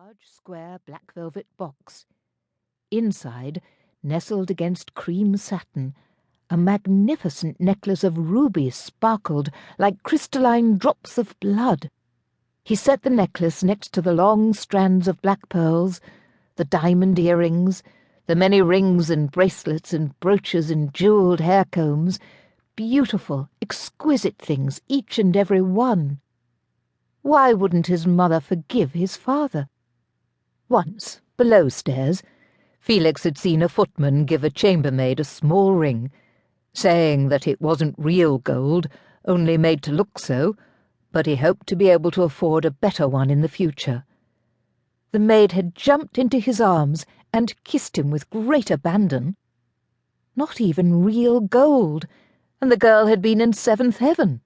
large, square, black velvet box. Inside, nestled against cream satin, a magnificent necklace of rubies sparkled like crystalline drops of blood. He set the necklace next to the long strands of black pearls, the diamond earrings, the many rings and bracelets and brooches and jewelled hair combs, beautiful, exquisite things, each and every one. Why wouldn't his mother forgive his father? Once, below stairs, Felix had seen a footman give a chambermaid a small ring, saying that it wasn't real gold, only made to look so, but he hoped to be able to afford a better one in the future. The maid had jumped into his arms and kissed him with great abandon. Not even real gold, and the girl had been in seventh heaven.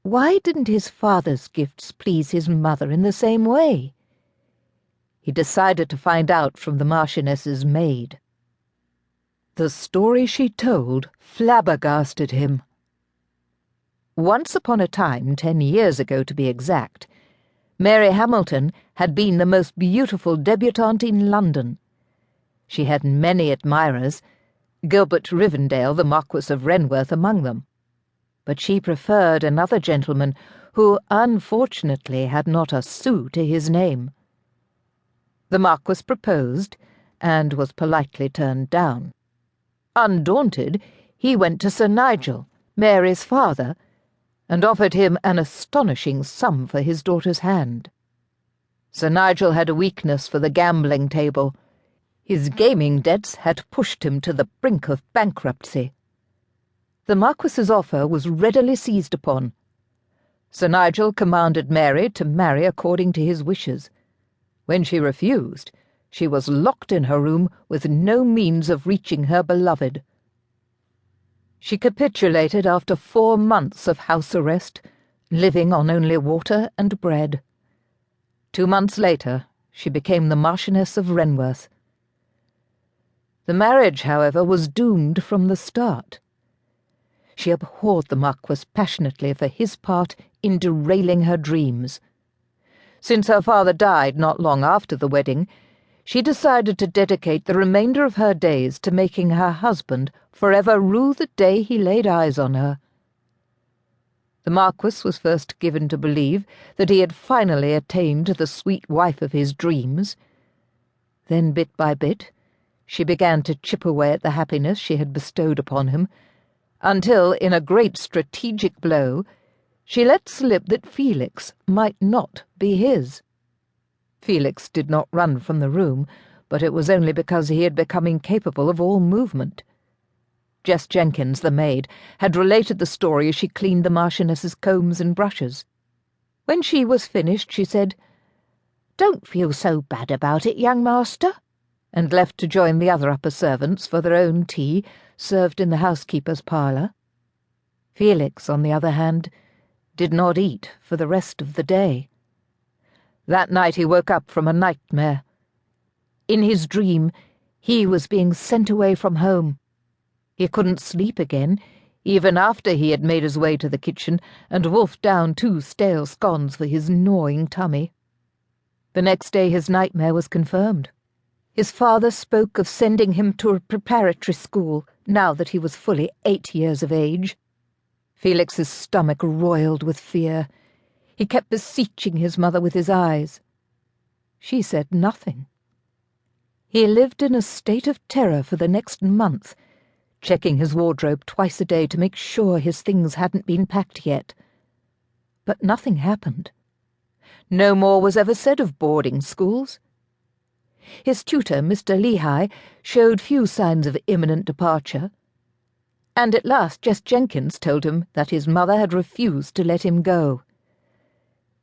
Why didn't his father's gifts please his mother in the same way? He decided to find out from the Marchioness's maid. The story she told flabbergasted him. Once upon a time, 10 years ago to be exact, Mary Hamilton had been the most beautiful debutante in London. She had many admirers, Gilbert Rivendale, the Marquess of Wrenworth, among them. But she preferred another gentleman who, unfortunately, had not a sou to his name. The Marquess proposed, and was politely turned down. Undaunted, he went to Sir Nigel, Mary's father, and offered him an astonishing sum for his daughter's hand. Sir Nigel had a weakness for the gambling table. His gaming debts had pushed him to the brink of bankruptcy. The Marquess's offer was readily seized upon. Sir Nigel commanded Mary to marry according to his wishes. When she refused, she was locked in her room with no means of reaching her beloved. She capitulated after 4 months of house arrest, living on only water and bread. 2 months later, she became the Marchioness of Wrenworth. The marriage, however, was doomed from the start. She abhorred the Marquess passionately for his part in derailing her dreams. Since her father died not long after the wedding, she decided to dedicate the remainder of her days to making her husband forever rue the day he laid eyes on her. The Marquess was first given to believe that he had finally attained the sweet wife of his dreams. Then, bit by bit, she began to chip away at the happiness she had bestowed upon him, until, in a great strategic blow, she let slip that Felix might not be his. Felix did not run from the room, but it was only because he had become incapable of all movement. Jess Jenkins, the maid, had related the story as she cleaned the Marchioness's combs and brushes. When she was finished, she said, "Don't feel so bad about it, young master," and left to join the other upper servants for their own tea, served in the housekeeper's parlour. Felix, on the other hand, did not eat for the rest of the day. That night he woke up from a nightmare. In his dream, he was being sent away from home. He couldn't sleep again, even after he had made his way to the kitchen and wolfed down 2 stale scones for his gnawing tummy. The next day his nightmare was confirmed. His father spoke of sending him to a preparatory school, now that he was fully 8 years of age. Felix's stomach roiled with fear. He kept beseeching his mother with his eyes. She said nothing. He lived in a state of terror for the next month, checking his wardrobe twice a day to make sure his things hadn't been packed yet. But nothing happened. No more was ever said of boarding schools. His tutor, Mr. Lehigh, showed few signs of imminent departure, and at last Jess Jenkins told him that his mother had refused to let him go.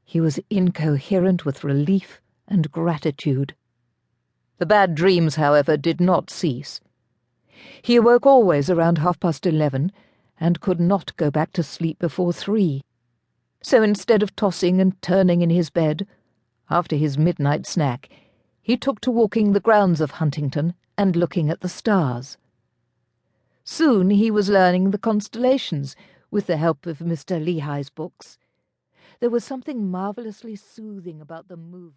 He was incoherent with relief and gratitude. The bad dreams, however, did not cease. He awoke always around 11:30, and could not go back to sleep before 3. So instead of tossing and turning in his bed, after his midnight snack, he took to walking the grounds of Huntington and looking at the stars. Soon he was learning the constellations, with the help of Mr. Lehigh's books. There was something marvellously soothing about the movement.